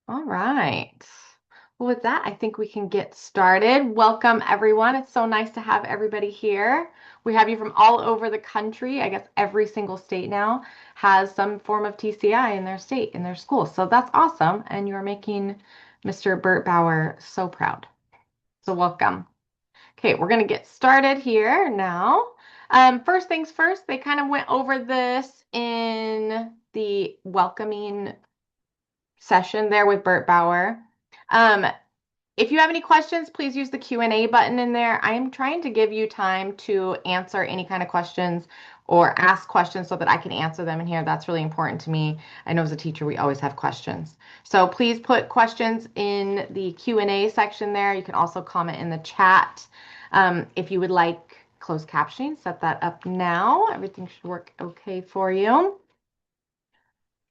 All right. Well, with that, I think we can get started. Welcome, everyone. It's so nice to have everybody here. We have you from all over the country. I guess every single state now has some form of TCI in their state, in their school. So that's awesome. And you're making Mr. Burt Bauer so proud. So welcome. Okay, we're going to get started here now. First things first, they kind of went over this in the welcoming session there with Burt Bauer. Um, if you have any questions, please use the Q&A button in there. I am trying to give you time to answer any kind of questions or ask questions so that I can answer them in here. That's really important to me. I know as a teacher, we always have questions. So please put questions in the Q&A section there. You can also comment in the chat. If you would like closed captioning, set that up now. Everything should work okay for you.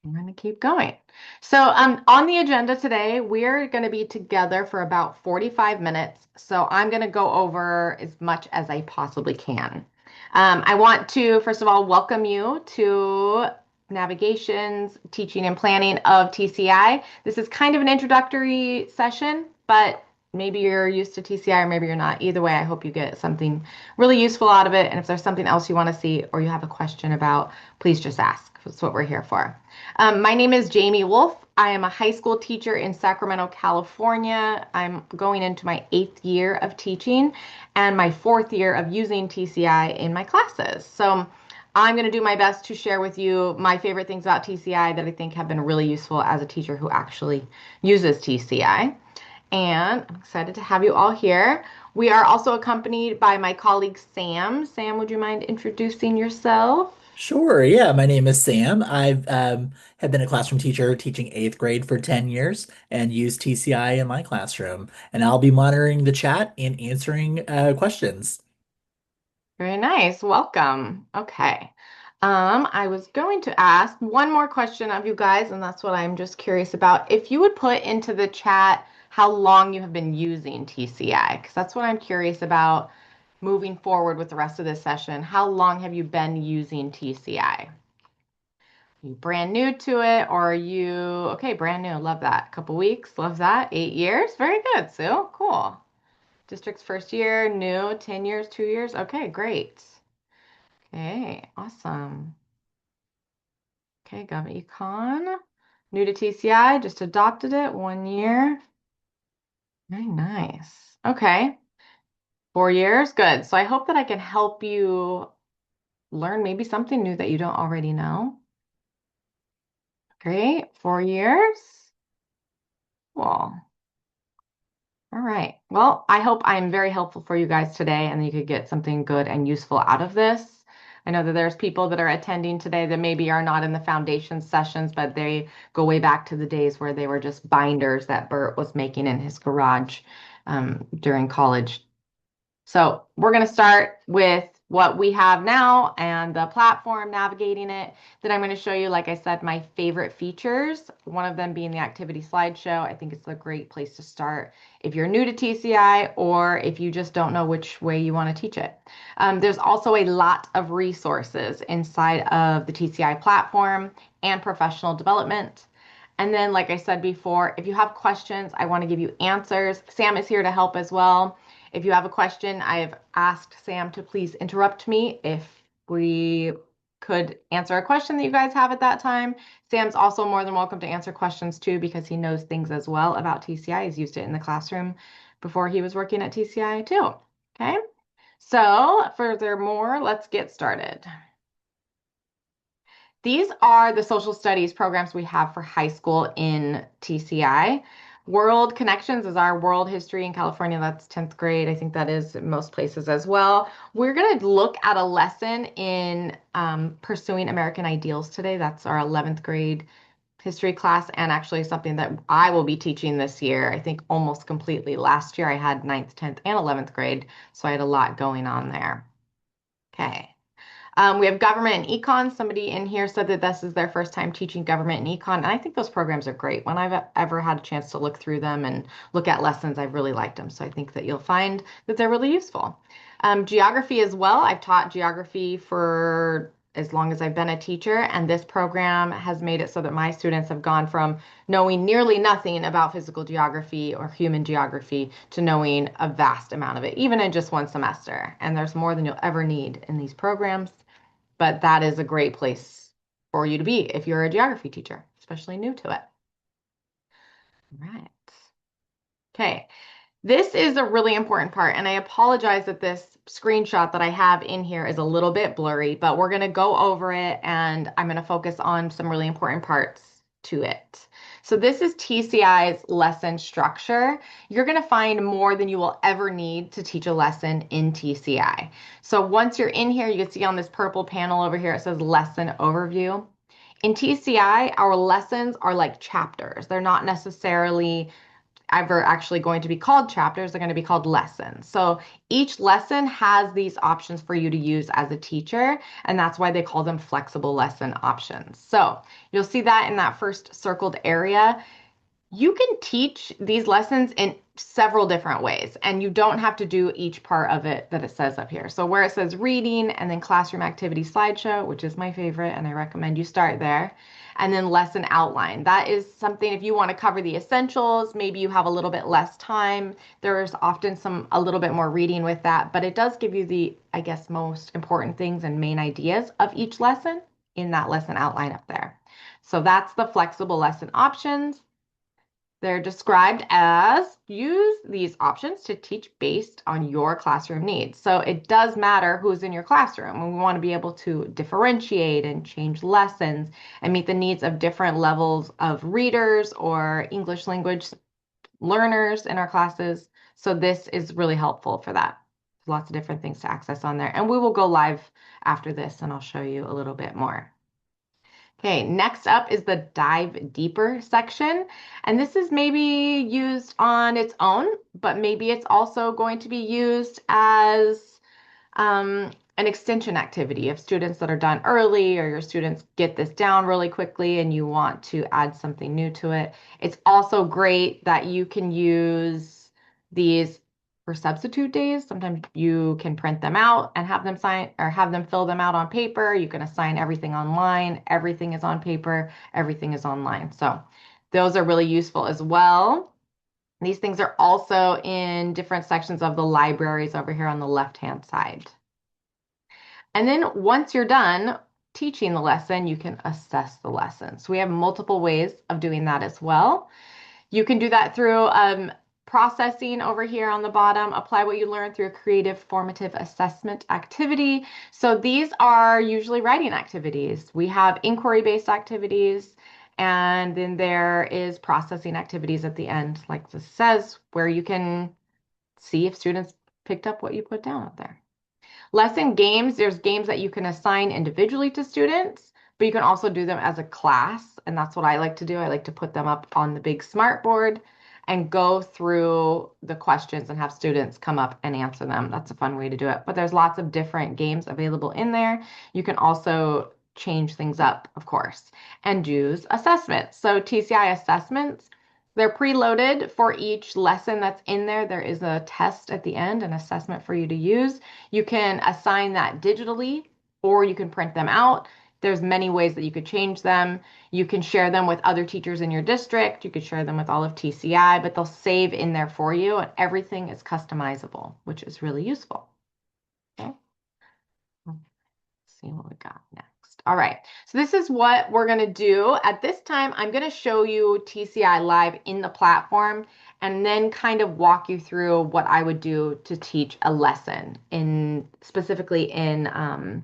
I'm going to keep going. So, on the agenda today, we're going to be together for about 45 minutes. So, I'm going to go over as much as I possibly can. I want to, first of all, welcome you to Navigation's Teaching and Planning of TCI. This is kind of an introductory session, but maybe you're used to TCI or maybe you're not. Either way, I hope you get something really useful out of it. And if there's something else you want to see or you have a question about, please just ask. That's what we're here for. My name is Jamie Wolf. I am a high school teacher in Sacramento, California. I'm going into my 8th year of teaching and my 4th year of using TCI in my classes. So I'm going to do my best to share with you my favorite things about TCI that I think have been really useful as a teacher who actually uses TCI. And I'm excited to have you all here. We are also accompanied by my colleague Sam. Sam, would you mind introducing yourself? Sure, yeah. My name is Sam. I've have been a classroom teacher teaching eighth grade for 10 years and use TCI in my classroom. And I'll be monitoring the chat and answering questions. Very nice. Welcome. Okay. I was going to ask one more question of you guys, and that's what I'm just curious about. If you would put into the chat how long you have been using TCI, because that's what I'm curious about moving forward with the rest of this session. How long have you been using TCI? You brand new to it, or are you okay? Brand new. Love that. Couple weeks. Love that. 8 years. Very good, Sue. Cool. District's first year, new, 10 years, 2 years. Okay, great. Okay, awesome. Okay, Government Econ. New to TCI, just adopted it 1 year. Very nice. Okay, 4 years. Good. So I hope that I can help you learn maybe something new that you don't already know. Great. 4 years. Cool. All right. Well, I hope I'm very helpful for you guys today and you could get something good and useful out of this. I know that there's people that are attending today that maybe are not in the foundation sessions, but they go way back to the days where they were just binders that Bert was making in his garage during college. So we're going to start with what we have now and the platform navigating it. Then I'm going to show you, like I said, my favorite features, one of them being the activity slideshow. I think it's a great place to start if you're new to TCI or if you just don't know which way you want to teach it. There's also a lot of resources inside of the TCI platform and professional development. And then, like I said before, if you have questions, I want to give you answers. Sam is here to help as well. If you have a question, I've asked Sam to please interrupt me if we could answer a question that you guys have at that time. Sam's also more than welcome to answer questions too because he knows things as well about TCI. He's used it in the classroom before he was working at TCI too. Okay. So furthermore, let's get started. These are the social studies programs we have for high school in TCI. World Connections is our world history in California. That's 10th grade. I think that is in most places as well. We're going to look at a lesson in pursuing American ideals today. That's our 11th grade history class and actually something that I will be teaching this year. I think almost completely. Last year I had ninth, 10th, and 11th grade, so I had a lot going on there. Okay. We have government and econ. Somebody in here said that this is their first time teaching government and econ, and I think those programs are great. When I've ever had a chance to look through them and look at lessons, I've really liked them. So I think that you'll find that they're really useful. Geography as well. I've taught geography for as long as I've been a teacher, and this program has made it so that my students have gone from knowing nearly nothing about physical geography or human geography to knowing a vast amount of it, even in just one semester. And there's more than you'll ever need in these programs, but that is a great place for you to be if you're a geography teacher, especially new to it. Right. Okay. This is a really important part, and I apologize that this screenshot that I have in here is a little bit blurry, but we're going to go over it and I'm going to focus on some really important parts to it. So this is TCI's lesson structure. You're going to find more than you will ever need to teach a lesson in TCI. So once you're in here, you can see on this purple panel over here, it says lesson overview. In TCI, our lessons are like chapters. They're not necessarily ever actually going to be called chapters, they're going to be called lessons. So each lesson has these options for you to use as a teacher, and that's why they call them flexible lesson options. So you'll see that in that first circled area. You can teach these lessons in several different ways, and you don't have to do each part of it that it says up here. So where it says reading and then classroom activity slideshow, which is my favorite, and I recommend you start there, and then lesson outline. That is something if you want to cover the essentials, maybe you have a little bit less time. There's often a little bit more reading with that, but it does give you the, I guess, most important things and main ideas of each lesson in that lesson outline up there. So that's the flexible lesson options. They're described as use these options to teach based on your classroom needs. So it does matter who's in your classroom, and we want to be able to differentiate and change lessons and meet the needs of different levels of readers or English language learners in our classes. So this is really helpful for that. Lots of different things to access on there. And we will go live after this and I'll show you a little bit more. Okay, next up is the dive deeper section. And this is maybe used on its own, but maybe it's also going to be used as an extension activity of students that are done early or your students get this down really quickly and you want to add something new to it. It's also great that you can use these for substitute days. Sometimes you can print them out and have them sign or have them fill them out on paper. You can assign everything online. Everything is on paper. Everything is online. So those are really useful as well. These things are also in different sections of the libraries over here on the left-hand side. And then once you're done teaching the lesson, you can assess the lesson. So we have multiple ways of doing that as well. You can do that through processing over here on the bottom, apply what you learned through a creative formative assessment activity. So these are usually writing activities. We have inquiry-based activities, and then there is processing activities at the end, like this says, where you can see if students picked up what you put down up there. Lesson games, there's games that you can assign individually to students, but you can also do them as a class. And that's what I like to do. I like to put them up on the big smart board and go through the questions and have students come up and answer them. That's a fun way to do it. But there's lots of different games available in there. You can also change things up, of course, and use assessments. So TCI assessments, they're preloaded for each lesson that's in there. There is a test at the end, an assessment for you to use. You can assign that digitally or you can print them out. There's many ways that you could change them. You can share them with other teachers in your district. You could share them with all of TCI, but they'll save in there for you and everything is customizable, which is really useful. Okay. Let's see what we got next. All right. So this is what we're going to do. At this time, I'm going to show you TCI live in the platform and then kind of walk you through what I would do to teach a lesson in specifically in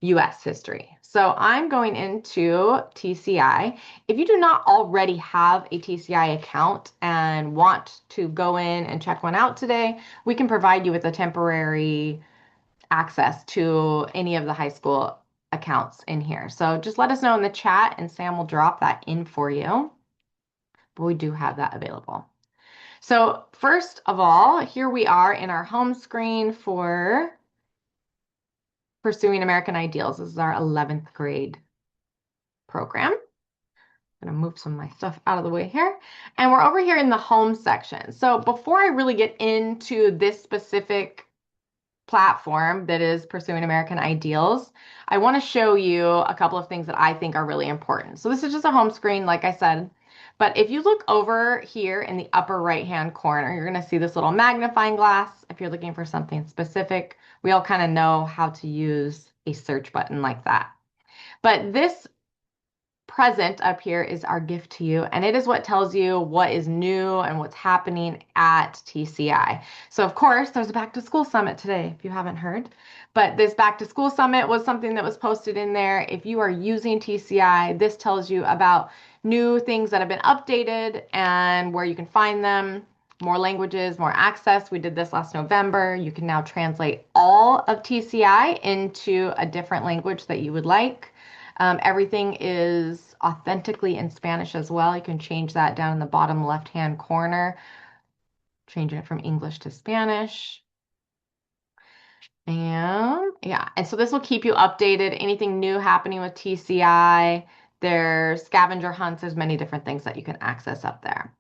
US history. So I'm going into TCI. If you do not already have a TCI account and want to go in and check one out today, we can provide you with a temporary access to any of the high school accounts in here. So just let us know in the chat and Sam will drop that in for you. But we do have that available. So first of all, here we are in our home screen for Pursuing American Ideals. This is our 11th grade program. I'm going to move some of my stuff out of the way here. And we're over here in the home section. So before I really get into this specific platform that is pursuing American ideals, I want to show you a couple of things that I think are really important. So this is just a home screen, like I said. But if you look over here in the upper right-hand corner, you're going to see this little magnifying glass. If you're looking for something specific, we all kind of know how to use a search button like that. But this present up here is our gift to you, and it is what tells you what is new and what's happening at TCI. So, of course, there's a back to school summit today, if you haven't heard. But this back to school summit was something that was posted in there. If you are using TCI, this tells you about new things that have been updated and where you can find them. More languages, more access. We did this last November. You can now translate all of TCI into a different language that you would like. Everything is authentically in Spanish as well. You can change that down in the bottom left-hand corner, changing it from English to Spanish. And yeah, and so this will keep you updated. Anything new happening with TCI, there's scavenger hunts, there's many different things that you can access up there.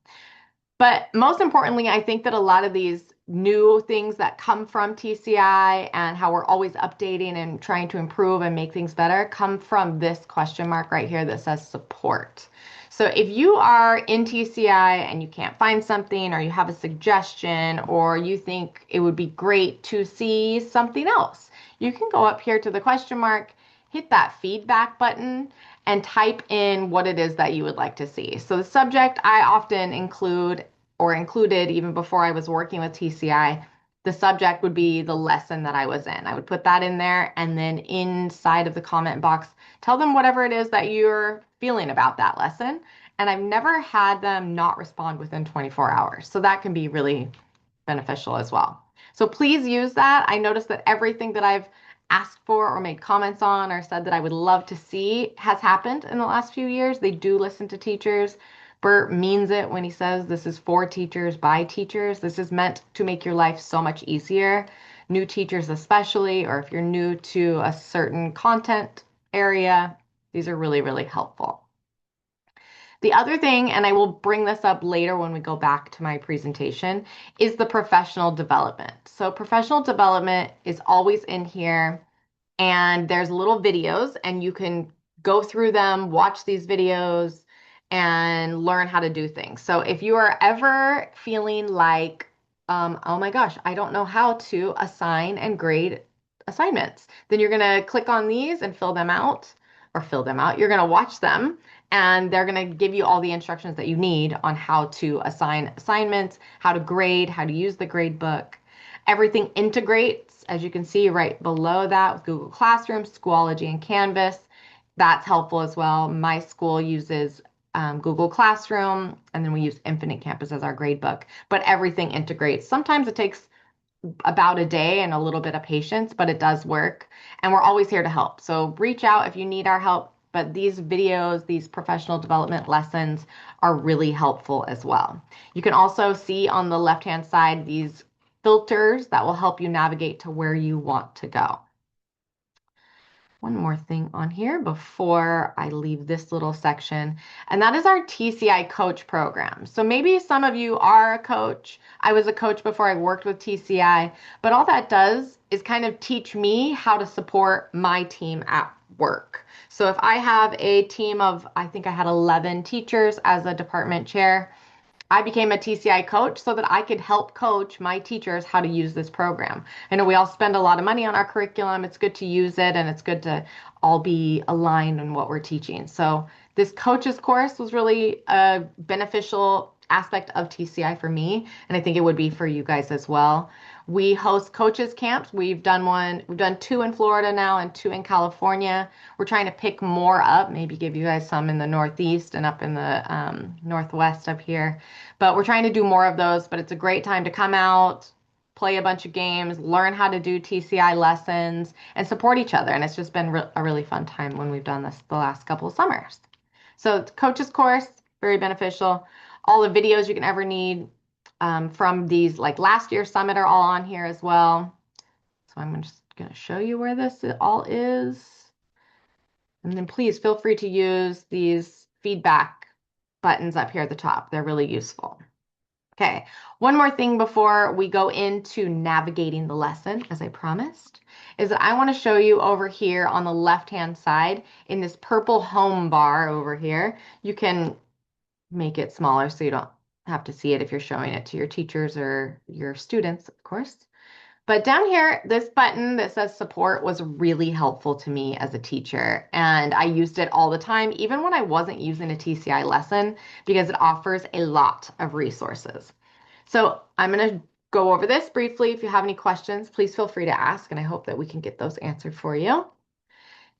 But most importantly, I think that a lot of these new things that come from TCI and how we're always updating and trying to improve and make things better come from this question mark right here that says support. So if you are in TCI and you can't find something, or you have a suggestion, or you think it would be great to see something else, you can go up here to the question mark, hit that feedback button, and type in what it is that you would like to see. So the subject I often include, or included even before I was working with TCI, the subject would be the lesson that I was in. I would put that in there, and then inside of the comment box, tell them whatever it is that you're feeling about that lesson. And I've never had them not respond within 24 hours. So that can be really beneficial as well. So please use that. I noticed that everything that I've asked for or made comments on or said that I would love to see has happened in the last few years. They do listen to teachers. Bert means it when he says this is for teachers, by teachers. This is meant to make your life so much easier. New teachers especially, or if you're new to a certain content area, these are really, really helpful. The other thing, and I will bring this up later when we go back to my presentation, is the professional development. So professional development is always in here, and there's little videos, and you can go through them, watch these videos, and learn how to do things. So if you are ever feeling like, oh my gosh, I don't know how to assign and grade assignments, then you're going to click on these and fill them out, or fill them out. You're going to watch them, and they're going to give you all the instructions that you need on how to assign assignments, how to grade, how to use the grade book. Everything integrates, as you can see right below that, with Google Classroom, Schoology, and Canvas. That's helpful as well. My school uses Google Classroom, and then we use Infinite Campus as our grade book. But everything integrates. Sometimes it takes about a day and a little bit of patience, but it does work. And we're always here to help. So reach out if you need our help. But these videos, these professional development lessons are really helpful as well. You can also see on the left-hand side these filters that will help you navigate to where you want to go. One more thing on here before I leave this little section, and that is our TCI coach program. So maybe some of you are a coach. I was a coach before I worked with TCI, but all that does is kind of teach me how to support my team at work. So if I have a team of, I think I had 11 teachers as a department chair, I became a TCI coach so that I could help coach my teachers how to use this program. I know we all spend a lot of money on our curriculum. It's good to use it, and it's good to all be aligned on what we're teaching. So this coaches course was really a beneficial aspect of TCI for me, and I think it would be for you guys as well. We host coaches camps. We've done two in Florida now and two in California. We're trying to pick more up, maybe give you guys some in the Northeast and up in the Northwest up here. But we're trying to do more of those, but it's a great time to come out, play a bunch of games, learn how to do TCI lessons, and support each other. And it's just been a really fun time when we've done this the last couple of summers. So coaches course, very beneficial. All the videos you can ever need from these, like last year's summit, are all on here as well. So I'm just going to show you where this all is. And then please feel free to use these feedback buttons up here at the top. They're really useful. Okay, one more thing before we go into navigating the lesson, as I promised, is that I want to show you over here on the left-hand side in this purple home bar over here. You can make it smaller so you don't have to see it if you're showing it to your teachers or your students, of course. But down here, this button that says support was really helpful to me as a teacher. And I used it all the time, even when I wasn't using a TCI lesson, because it offers a lot of resources. So I'm going to go over this briefly. If you have any questions, please feel free to ask, and I hope that we can get those answered for you.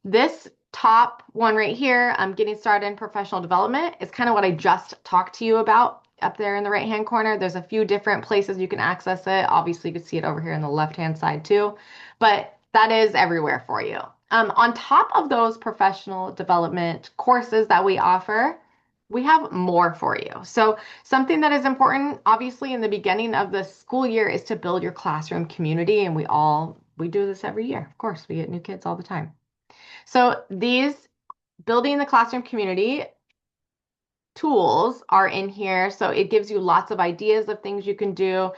This top one right here, getting started in professional development, is kind of what I just talked to you about up there in the right-hand corner. There's a few different places you can access it. Obviously, you can see it over here on the left-hand side too, but that is everywhere for you. On top of those professional development courses that we offer, we have more for you. So something that is important, obviously, in the beginning of the school year is to build your classroom community, and we do this every year. Of course, we get new kids all the time. So these building the classroom community tools are in here. So it gives you lots of ideas of things you can do,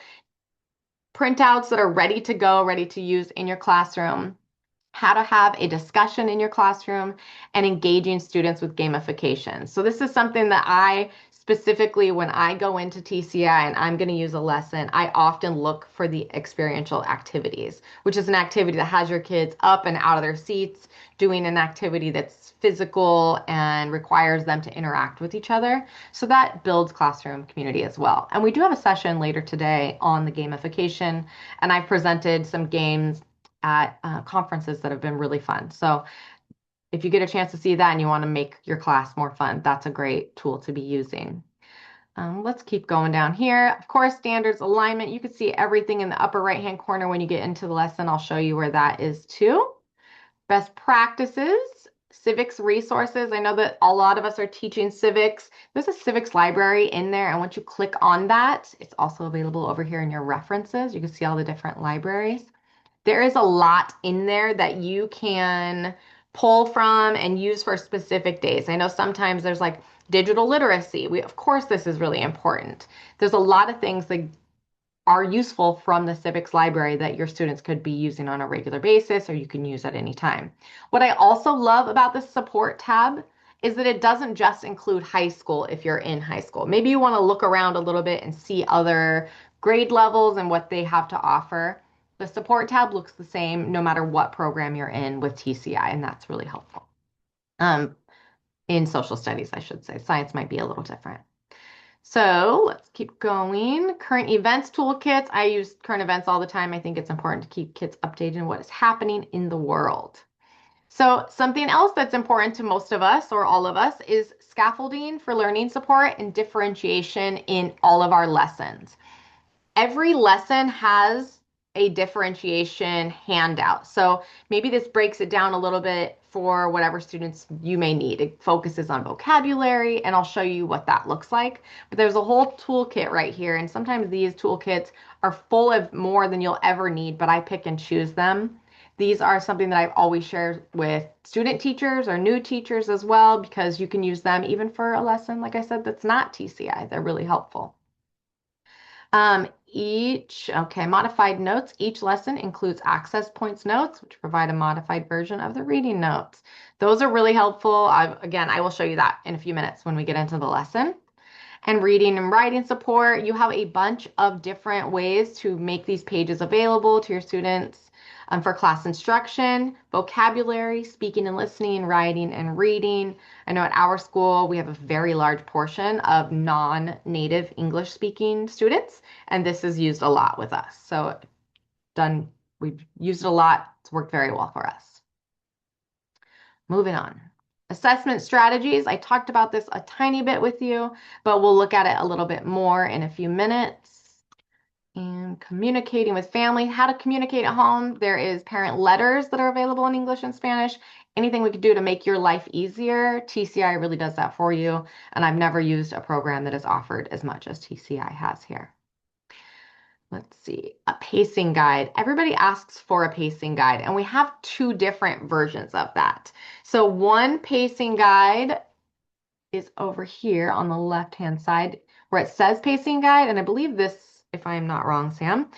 printouts that are ready to go, ready to use in your classroom, how to have a discussion in your classroom, and engaging students with gamification. So this is something that I specifically, when I go into TCI and I'm going to use a lesson, I often look for the experiential activities, which is an activity that has your kids up and out of their seats, doing an activity that's physical and requires them to interact with each other. So that builds classroom community as well. And we do have a session later today on the gamification, and I've presented some games at conferences that have been really fun. So if you get a chance to see that and you want to make your class more fun, that's a great tool to be using. Let's keep going down here. Of course, standards alignment. You can see everything in the upper right-hand corner when you get into the lesson. I'll show you where that is too. Best practices, civics resources. I know that a lot of us are teaching civics. There's a civics library in there, and once you click on that, it's also available over here in your references. You can see all the different libraries. There is a lot in there that you can pull from and use for specific days. I know sometimes there's like digital literacy. Of course, this is really important. There's a lot of things that are useful from the civics library that your students could be using on a regular basis or you can use at any time. What I also love about the support tab is that it doesn't just include high school if you're in high school. Maybe you want to look around a little bit and see other grade levels and what they have to offer. The support tab looks the same no matter what program you're in with TCI, and that's really helpful. Um, in social studies, I should say. Science might be a little different. So let's keep going. Current events toolkits. I use current events all the time. I think it's important to keep kids updated on what is happening in the world. So something else that's important to most of us or all of us is scaffolding for learning support and differentiation in all of our lessons. Every lesson has a differentiation handout. So maybe this breaks it down a little bit for whatever students you may need. It focuses on vocabulary, and I'll show you what that looks like. But there's a whole toolkit right here, and sometimes these toolkits are full of more than you'll ever need, but I pick and choose them. These are something that I've always shared with student teachers or new teachers as well, because you can use them even for a lesson, like I said, that's not TCI. They're really helpful. Modified notes. Each lesson includes access points notes, which provide a modified version of the reading notes. Those are really helpful. I will show you that in a few minutes when we get into the lesson. And reading and writing support. You have a bunch of different ways to make these pages available to your students for class instruction, vocabulary, speaking and listening, writing and reading. I know at our school we have a very large portion of non-native English speaking students, and this is used a lot with us. So we've used it a lot. It's worked very well for us. Moving on. Assessment strategies. I talked about this a tiny bit with you, but we'll look at it a little bit more in a few minutes. And communicating with family, how to communicate at home. There is parent letters that are available in English and Spanish. Anything we could do to make your life easier, TCI really does that for you. And I've never used a program that is offered as much as TCI has here. Let's see, a pacing guide. Everybody asks for a pacing guide, and we have two different versions of that. So one pacing guide is over here on the left-hand side where it says pacing guide. And I believe this, if I am not wrong, Sam,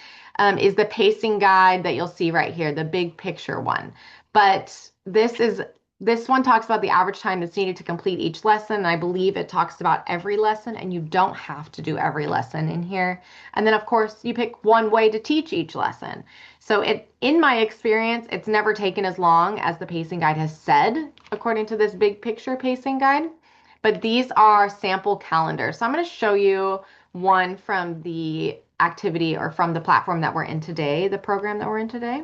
is the pacing guide that you'll see right here, the big picture one. But this one talks about the average time that's needed to complete each lesson. And I believe it talks about every lesson, and you don't have to do every lesson in here. And then, of course, you pick one way to teach each lesson. So in my experience, it's never taken as long as the pacing guide has said, according to this big picture pacing guide. But these are sample calendars. So I'm going to show you one from the activity or from the platform that we're in today, the program that we're in today.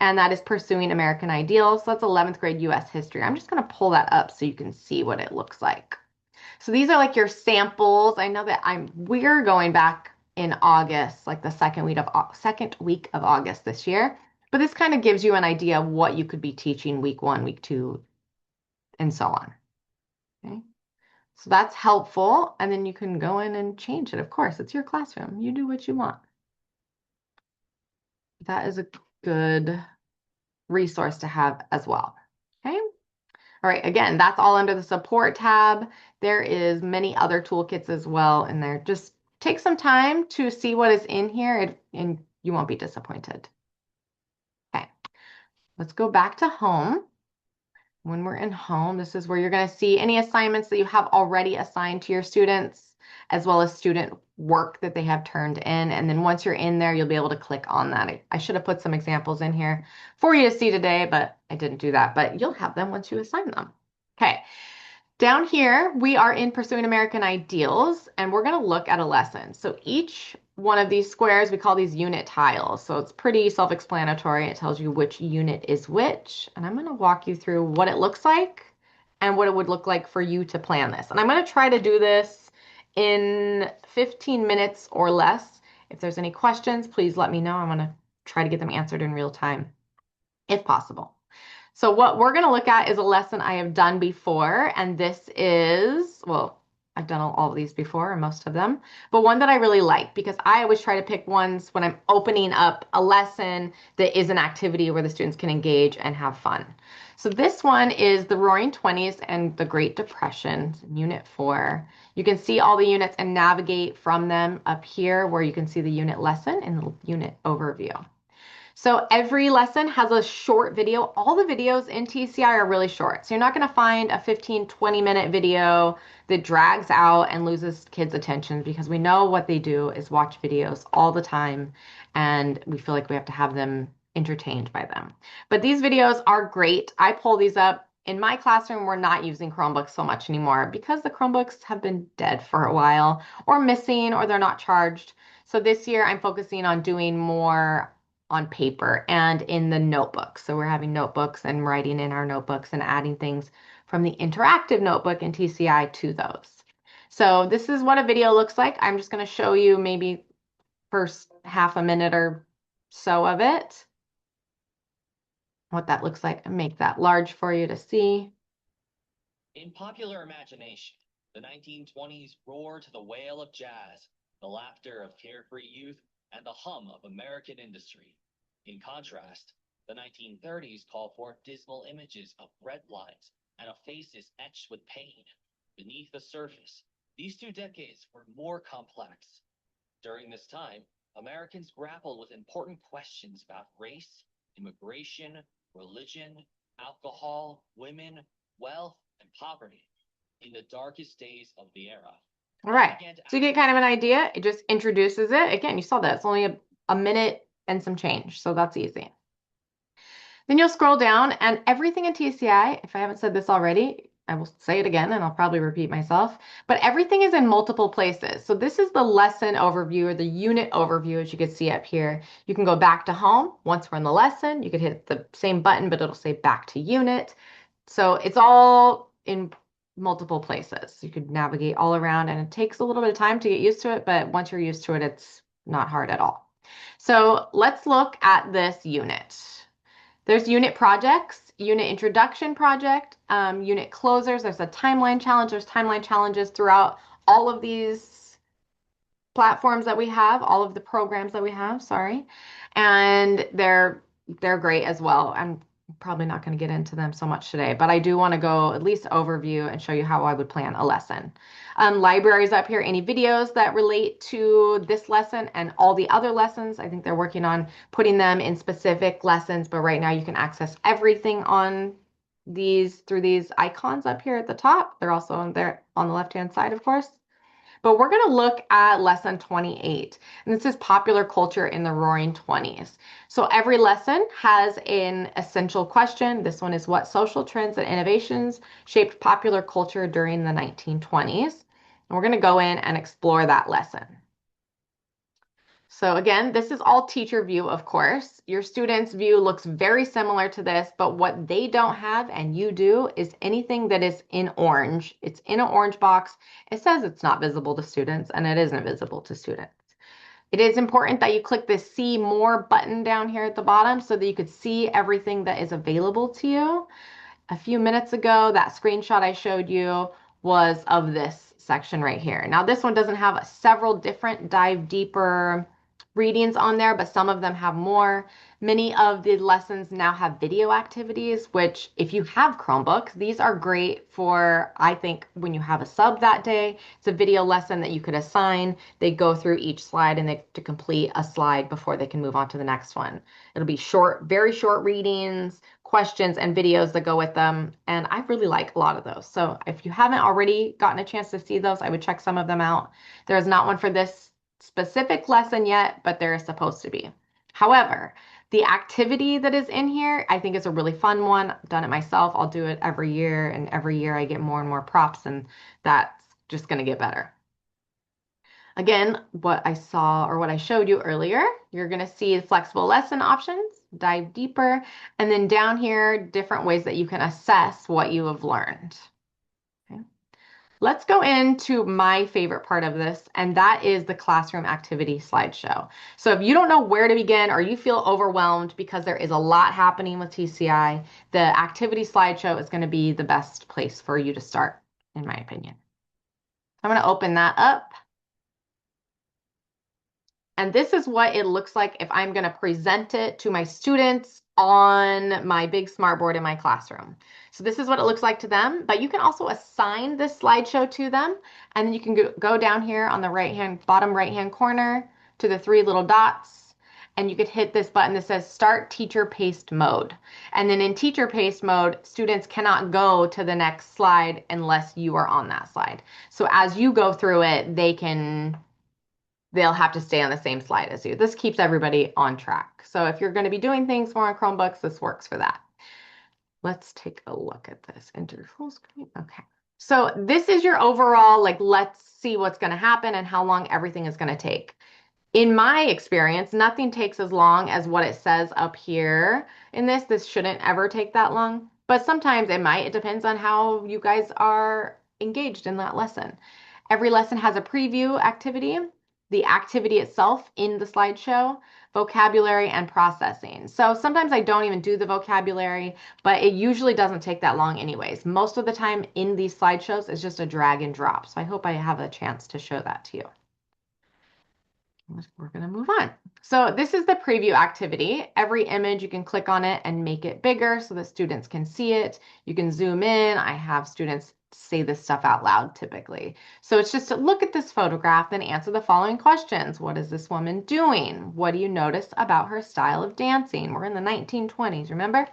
And that is Pursuing American Ideals. So that's 11th grade US history. I'm just going to pull that up so you can see what it looks like. So these are like your samples. I know that we're going back in August, like the second week of August this year. But this kind of gives you an idea of what you could be teaching week 1, week 2, and so on. Okay. So that's helpful. And then you can go in and change it. Of course, it's your classroom. You do what you want. That is a good resource to have as well. Okay. All right. Again, that's all under the support tab. There is many other toolkits as well in there. Just take some time to see what is in here and you won't be disappointed. Okay. Let's go back to home. When we're in home, this is where you're going to see any assignments that you have already assigned to your students, as well as student work that they have turned in. And then once you're in there, you'll be able to click on that. I should have put some examples in here for you to see today, but I didn't do that. But you'll have them once you assign them. Okay. Down here, we are in Pursuing American Ideals, and we're going to look at a lesson. So each one of these squares, we call these unit tiles. So it's pretty self-explanatory. It tells you which unit is which. And I'm going to walk you through what it looks like and what it would look like for you to plan this. And I'm going to try to do this in 15 minutes or less. If there's any questions, please let me know. I'm going to try to get them answered in real time if possible. So what we're going to look at is a lesson I have done before, and this is, well, I've done all of these before, or most of them, but one that I really like because I always try to pick ones when I'm opening up a lesson that is an activity where the students can engage and have fun. So this one is the Roaring Twenties and the Great Depression, Unit 4. You can see all the units and navigate from them up here where you can see the unit lesson and the unit overview. So every lesson has a short video. All the videos in TCI are really short. So you're not going to find a 15, 20-minute video that drags out and loses kids' attention because we know what they do is watch videos all the time and we feel like we have to have them entertained by them. But these videos are great. I pull these up. In my classroom, we're not using Chromebooks so much anymore because the Chromebooks have been dead for a while or missing or they're not charged. So this year I'm focusing on doing more on paper and in the notebooks. So we're having notebooks and writing in our notebooks and adding things from the interactive notebook in TCI to those. So this is what a video looks like. I'm just going to show you maybe first half a minute or so of it, what that looks like, and make that large for you to see. In popular imagination, the 1920s roar to the wail of jazz, the laughter of carefree youth, and the hum of American industry. In contrast, the 1930s call forth dismal images of red lines and of faces etched with pain. Beneath the surface, these two decades were more complex. During this time, Americans grappled with important questions about race, immigration, religion, alcohol, women, wealth, and poverty in the darkest days of the era. All right. So you get kind of an idea. It just introduces it. Again, you saw that. It's only a minute and some change. So that's easy. Then you'll scroll down and everything in TCI, if I haven't said this already, I will say it again and I'll probably repeat myself, but everything is in multiple places. So this is the lesson overview or the unit overview, as you can see up here. You can go back to home. Once we're in the lesson, you could hit the same button, but it'll say back to unit. So it's all in multiple places. You could navigate all around and it takes a little bit of time to get used to it, but once you're used to it, it's not hard at all. So let's look at this unit. There's unit projects, unit introduction project, unit closers. There's a timeline challenge. There's timeline challenges throughout all of these platforms that we have, all of the programs that we have, sorry. And they're great as well. And Probably not going to get into them so much today, but I do want to go at least overview and show you how I would plan a lesson. Libraries up here, any videos that relate to this lesson and all the other lessons. I think they're working on putting them in specific lessons, but right now you can access everything on these through these icons up here at the top. They're also on there on the left-hand side, of course. But we're going to look at lesson 28, and this is popular culture in the Roaring Twenties. So every lesson has an essential question. This one is what social trends and innovations shaped popular culture during the 1920s. And we're going to go in and explore that lesson. So again, this is all teacher view, of course. Your student's view looks very similar to this, but what they don't have and you do is anything that is in orange. It's in an orange box. It says it's not visible to students, and it isn't visible to students. It is important that you click this See More button down here at the bottom so that you could see everything that is available to you. A few minutes ago, that screenshot I showed you was of this section right here. Now, this one doesn't have several different dive deeper readings on there, but some of them have more. Many of the lessons now have video activities, which if you have Chromebooks, these are great for, I think, when you have a sub that day. It's a video lesson that you could assign. They go through each slide and they have to complete a slide before they can move on to the next one. It'll be short, very short readings, questions, and videos that go with them. And I really like a lot of those. So if you haven't already gotten a chance to see those, I would check some of them out. There is not one for this specific lesson yet, but there is supposed to be. However, the activity that is in here, I think is a really fun one. I've done it myself. I'll do it every year, and every year I get more and more props, and that's just going to get better. Again, what I saw or what I showed you earlier, you're going to see flexible lesson options, dive deeper, and then down here, different ways that you can assess what you have learned. Okay. Let's go into my favorite part of this, and that is the classroom activity slideshow. So if you don't know where to begin or you feel overwhelmed because there is a lot happening with TCI, the activity slideshow is going to be the best place for you to start, in my opinion. I'm going to open that up. And this is what it looks like if I'm going to present it to my students on my big smartboard in my classroom. So this is what it looks like to them, but you can also assign this slideshow to them, and then you can go down here on the bottom right-hand corner to the three little dots, and you could hit this button that says Start Teacher Paced Mode. And then in teacher paced mode, students cannot go to the next slide unless you are on that slide. So as you go through it, they'll have to stay on the same slide as you. This keeps everybody on track. So if you're going to be doing things more on Chromebooks, this works for that. Let's take a look at this. Enter full screen. Okay. So this is your overall, like, let's see what's going to happen and how long everything is going to take. In my experience, nothing takes as long as what it says up here in this. This shouldn't ever take that long, but sometimes it might. It depends on how you guys are engaged in that lesson. Every lesson has a preview activity, the activity itself in the slideshow, vocabulary, and processing. So sometimes I don't even do the vocabulary, but it usually doesn't take that long anyways. Most of the time in these slideshows is just a drag and drop. So I hope I have a chance to show that to you. We're going to move on. So this is the preview activity. Every image, you can click on it and make it bigger so the students can see it. You can zoom in. I have students say this stuff out loud typically. So it's just to look at this photograph and answer the following questions. What is this woman doing? What do you notice about her style of dancing? We're in the 1920s, remember?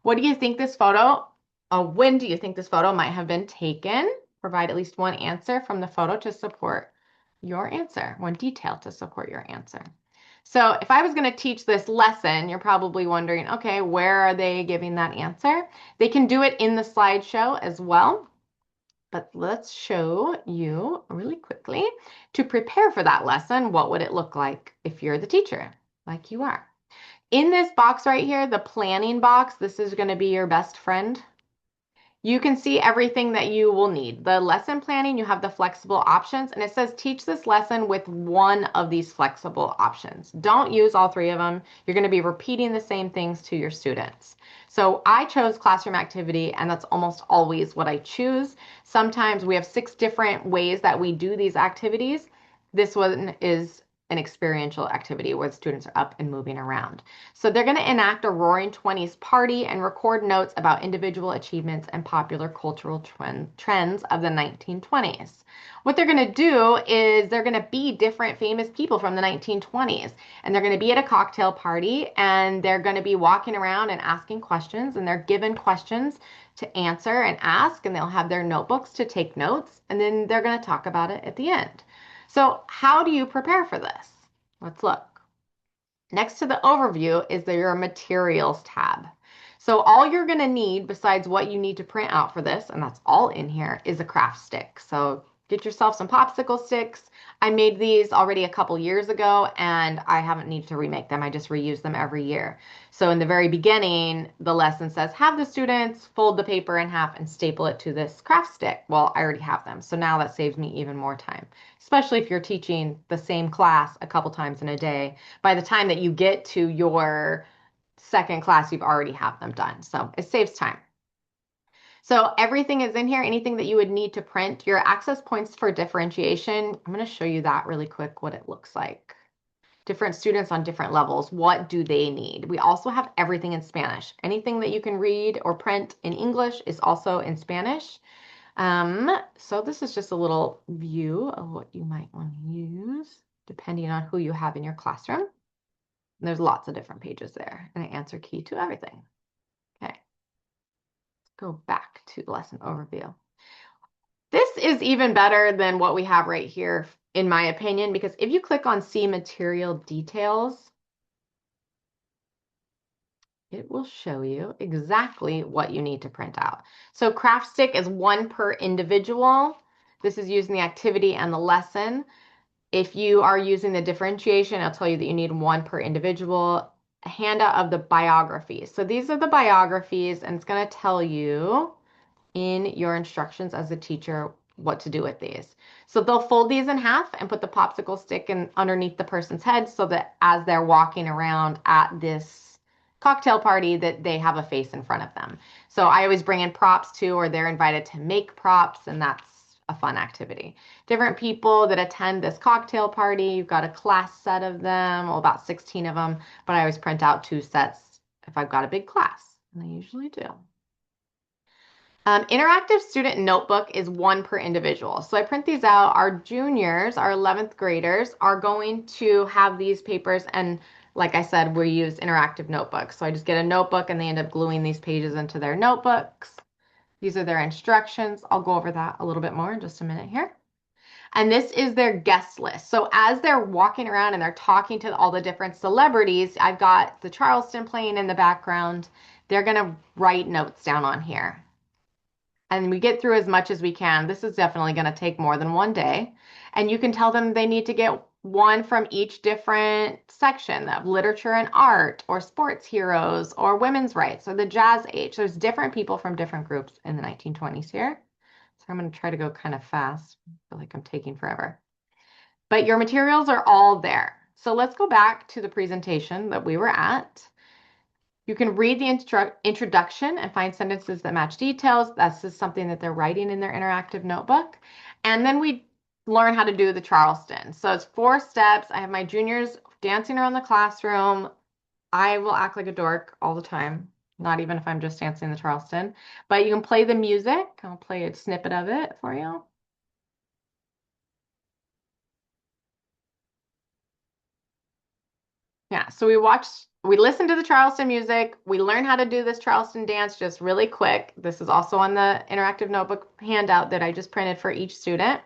What do you think this photo, when do you think this photo might have been taken? Provide at least one answer from the photo to support your answer, one detail to support your answer. So if I was going to teach this lesson, you're probably wondering, okay, where are they giving that answer? They can do it in the slideshow as well. But let's show you really quickly to prepare for that lesson. What would it look like if you're the teacher, like you are? In this box right here, the planning box, this is going to be your best friend. You can see everything that you will need. The lesson planning, you have the flexible options, and it says teach this lesson with one of these flexible options. Don't use all three of them. You're going to be repeating the same things to your students. So I chose classroom activity, and that's almost always what I choose. Sometimes we have 6 different ways that we do these activities. This one is an experiential activity where the students are up and moving around. So they're going to enact a Roaring Twenties party and record notes about individual achievements and popular cultural trends of the 1920s. What they're going to do is they're going to be different famous people from the 1920s, and they're going to be at a cocktail party, and they're going to be walking around and asking questions, and they're given questions to answer and ask, and they'll have their notebooks to take notes, and then they're going to talk about it at the end. So how do you prepare for this? Let's look. Next to the overview is your materials tab. So all you're going to need besides what you need to print out for this, and that's all in here, is a craft stick. So get yourself some popsicle sticks. I made these already a couple years ago and I haven't needed to remake them. I just reuse them every year. So in the very beginning, the lesson says, have the students fold the paper in half and staple it to this craft stick. Well, I already have them. So now that saves me even more time, especially if you're teaching the same class a couple times in a day. By the time that you get to your second class, you've already have them done. So it saves time. So everything is in here, anything that you would need to print. Your access points for differentiation, I'm going to show you that really quick, what it looks like. Different students on different levels, what do they need? We also have everything in Spanish. Anything that you can read or print in English is also in Spanish. So this is just a little view of what you might want to use depending on who you have in your classroom. And there's lots of different pages there and an answer key to everything. Okay, let's go back to the lesson overview. This is even better than what we have right here, in my opinion, because if you click on See Material Details, it will show you exactly what you need to print out. So craft stick is one per individual. This is using the activity and the lesson. If you are using the differentiation, I'll tell you that you need one per individual. A handout of the biographies. So these are the biographies, and it's going to tell you in your instructions as a teacher what to do with these. So they'll fold these in half and put the popsicle stick in underneath the person's head so that as they're walking around at this cocktail party that they have a face in front of them. So I always bring in props too, or they're invited to make props, and that's a fun activity. Different people that attend this cocktail party, you've got a class set of them, well, about 16 of them, but I always print out 2 sets if I've got a big class, and I usually do. Interactive student notebook is one per individual. So I print these out. Our juniors, our 11th graders, are going to have these papers. And like I said, we use interactive notebooks. So I just get a notebook and they end up gluing these pages into their notebooks. These are their instructions. I'll go over that a little bit more in just a minute here. And this is their guest list. So as they're walking around and they're talking to all the different celebrities, I've got the Charleston playing in the background. They're going to write notes down on here. And we get through as much as we can. This is definitely going to take more than one day. And you can tell them they need to get one from each different section of literature and art, or sports heroes, or women's rights, or the jazz age. There's different people from different groups in the 1920s here. So I'm going to try to go kind of fast. I feel like I'm taking forever. But your materials are all there. So let's go back to the presentation that we were at. You can read the introduction and find sentences that match details. That's just something that they're writing in their interactive notebook. And then we learn how to do the Charleston. So it's 4 steps. I have my juniors dancing around the classroom. I will act like a dork all the time, not even if I'm just dancing the Charleston. But you can play the music. I'll play a snippet of it for you. Yeah, so we listened to the Charleston music. We learned how to do this Charleston dance just really quick. This is also on the interactive notebook handout that I just printed for each student.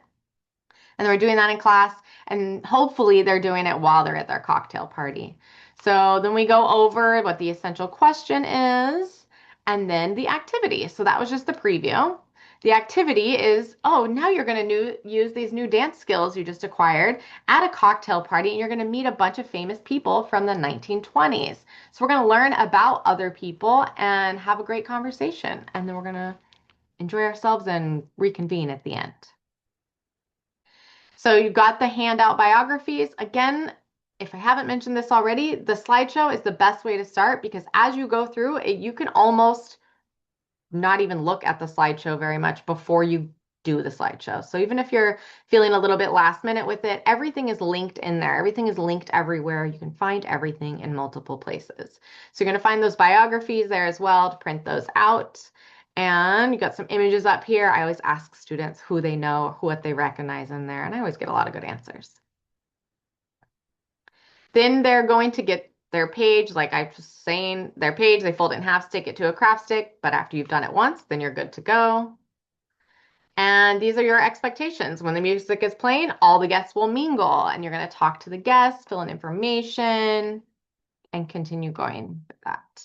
And we're doing that in class, and hopefully they're doing it while they're at their cocktail party. So then we go over what the essential question is, and then the activity. So that was just the preview. The activity is, oh, now you're going to use these new dance skills you just acquired at a cocktail party, and you're going to meet a bunch of famous people from the 1920s. So we're going to learn about other people and have a great conversation, and then we're going to enjoy ourselves and reconvene at the end. So you've got the handout biographies. Again, if I haven't mentioned this already, the slideshow is the best way to start, because as you go through it, you can almost not even look at the slideshow very much before you do the slideshow. So even if you're feeling a little bit last minute with it, everything is linked in there. Everything is linked everywhere. You can find everything in multiple places. So you're going to find those biographies there as well to print those out. And you got some images up here. I always ask students who they know, who what they recognize in there, and I always get a lot of good answers. Then they're going to get their page, like I was saying, their page, they fold it in half, stick it to a craft stick, but after you've done it once, then you're good to go. And these are your expectations. When the music is playing, all the guests will mingle, and you're going to talk to the guests, fill in information, and continue going with that.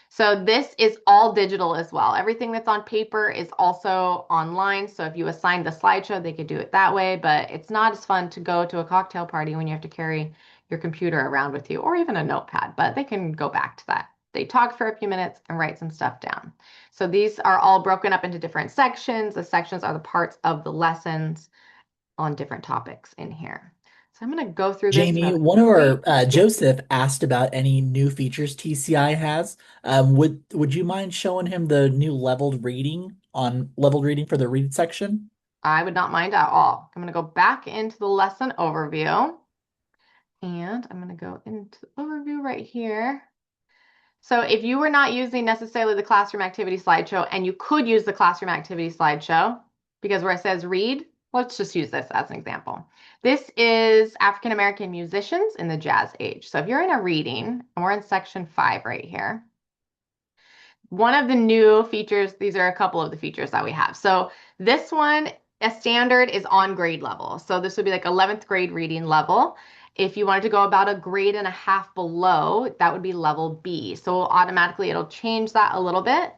So this is all digital as well. Everything that's on paper is also online. So if you assign the slideshow, they could do it that way, but it's not as fun to go to a cocktail party when you have to carry your computer around with you or even a notepad, but they can go back to that. They talk for a few minutes and write some stuff down. So these are all broken up into different sections. The sections are the parts of the lessons on different topics in here. So I'm going to go through this Jamie, really one of quickly. our Joseph asked about any new features TCI has. Would you mind showing him the new leveled reading for the read section? I would not mind at all. I'm going to go back into the lesson overview, and I'm going to go into the overview right here. So if you were not using necessarily the classroom activity slideshow, and you could use the classroom activity slideshow, because where it says read, let's just use this as an example. This is African American musicians in the jazz age. So if you're in a reading, and we're in section 5 right here, one of the new features, these are a couple of the features that we have. So this one, a standard is on grade level. So this would be like 11th grade reading level. If you wanted to go about a grade and a half below, that would be level B. So automatically it'll change that a little bit.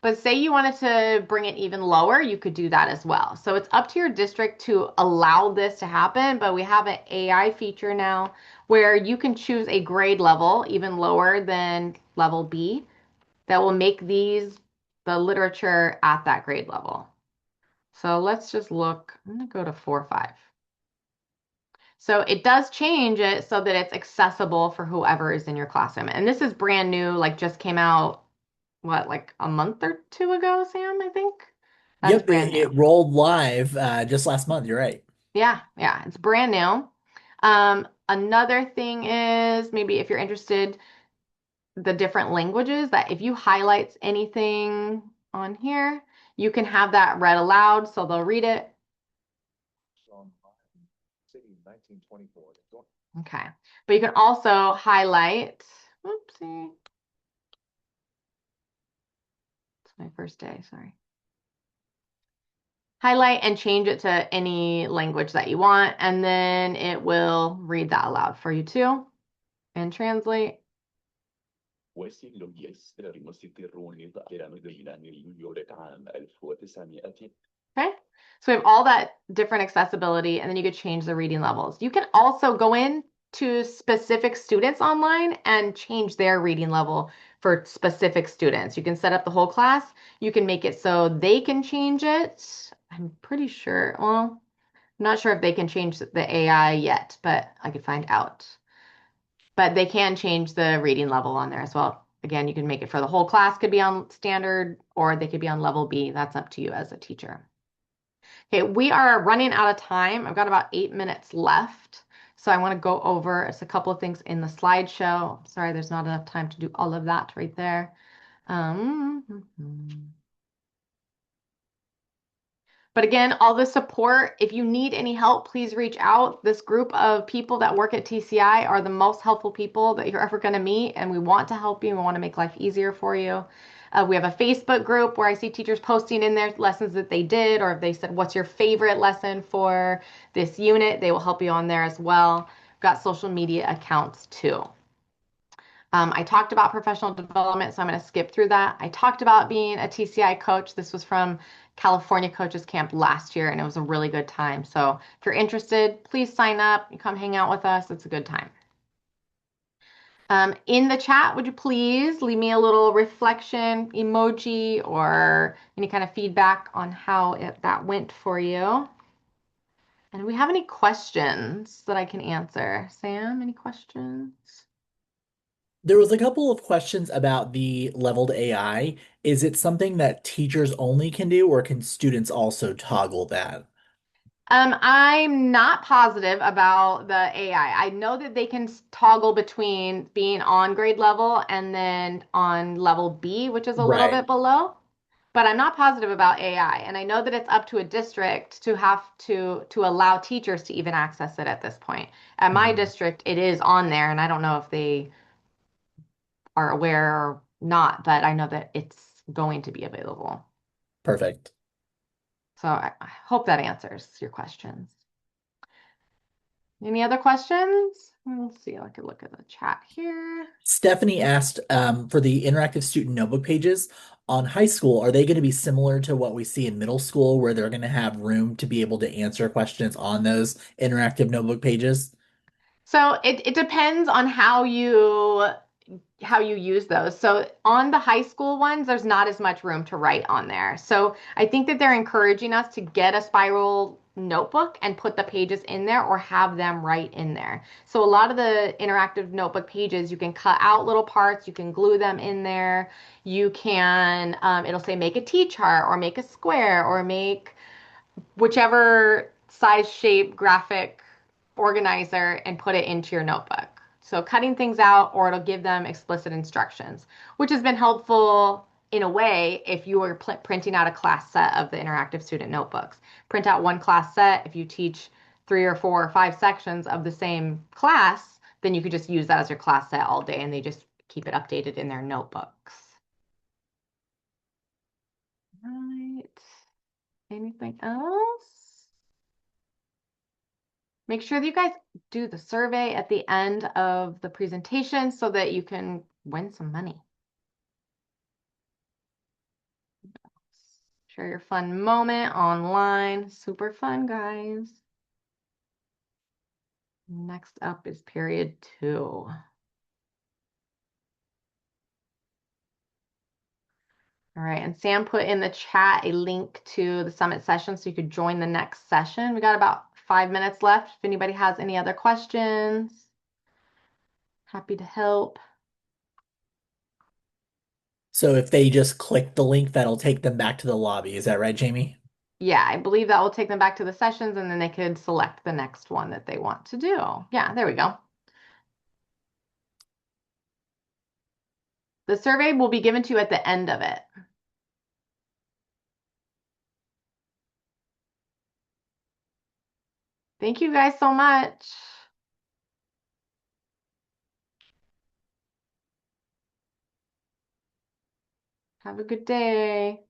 But say you wanted to bring it even lower, you could do that as well. So it's up to your district to allow this to happen, but we have an AI feature now where you can choose a grade level even lower than level B that will make these the literature at that grade level. So let's just look. I'm going to go to 4 or 5. So it does change it so that it's accessible for whoever is in your classroom. And this is brand new, like just came out, what, like a month or two ago, Sam, I think? That's Yep, brand it new. rolled live just last month. You're right. Yeah, yeah, it's brand new. Another thing is maybe if you're interested, the different languages that if you highlight anything on here, you can have that read aloud so they'll read it. Okay. But you can also highlight, oopsie, it's my first day, sorry. Highlight and change it to any language that you want, and then it will read that aloud for you too and translate. وسيل يسر مسيطرون بين نيويورك عام 1900. Okay. So we have all that different accessibility, and then you could change the reading levels. You can also go in to specific students online and change their reading level for specific students. You can set up the whole class. You can make it so they can change it. I'm pretty sure, well, I'm not sure if they can change the AI yet, but I could find out. But they can change the reading level on there as well. Again, you can make it for the whole class could be on standard, or they could be on level B. That's up to you as a teacher. Okay, we are running out of time. I've got about 8 minutes left. So I want to go over just a couple of things in the slideshow. Sorry, there's not enough time to do all of that right there. Um, But again, all the support, if you need any help, please reach out. This group of people that work at TCI are the most helpful people that you're ever going to meet, and we want to help you. We want to make life easier for you. We have a Facebook group where I see teachers posting in their lessons that they did, or if they said, what's your favorite lesson for this unit? They will help you on there as well. We've got social media accounts too. I talked about professional development, so I'm going to skip through that. I talked about being a TCI coach. This was from California Coaches Camp last year, and it was a really good time. So if you're interested, please sign up. You come hang out with us. It's a good time. In the chat, would you please leave me a little reflection emoji or any kind of feedback on how that went for you? And do we have any questions that I can answer? Sam, any questions? There was a couple of questions about the leveled AI. Is it something that teachers only can do, or can students also toggle that? I'm not positive about the AI. I know that they can toggle between being on grade level and then on level B, which is a little Right. bit below. But I'm not positive about AI. And I know that it's up to a district to have to allow teachers to even access it at this point. At my Mhm. district, it is on there, and I don't know if they are aware or not, but I know that it's going to be available. Perfect. So I hope that answers your questions. Any other questions? Let's see, I could look at the chat here. Stephanie asked for the interactive student notebook pages on high school, are they going to be similar to what we see in middle school, where they're going to have room to be able to answer questions on those interactive notebook pages? So it depends on how you use those. So on the high school ones, there's not as much room to write on there. So I think that they're encouraging us to get a spiral notebook and put the pages in there or have them write in there. So a lot of the interactive notebook pages, you can cut out little parts, you can glue them in there. You can, it'll say make a T chart or make a square or make whichever size, shape, graphic organizer and put it into your notebook. So cutting things out, or it'll give them explicit instructions, which has been helpful in a way if you are printing out a class set of the interactive student notebooks. Print out one class set. If you teach 3 or 4 or 5 sections of the same class, then you could just use that as your class set all day and they just keep it updated in their notebooks. Right. Anything else? Make sure that you guys do the survey at the end of the presentation so that you can win some money. Share your fun moment online. Super fun, guys. Next up is period 2. All right, and Sam put in the chat a link to the summit session so you could join the next session. We got about 5 minutes left. If anybody has any other questions, happy to help. So if they just click the link, that'll take them back to the lobby. Is that right, Jamie? Yeah, I believe that will take them back to the sessions and then they could select the next one that they want to do. Yeah, there we go. The survey will be given to you at the end of it. Thank you guys so much. Have a good day.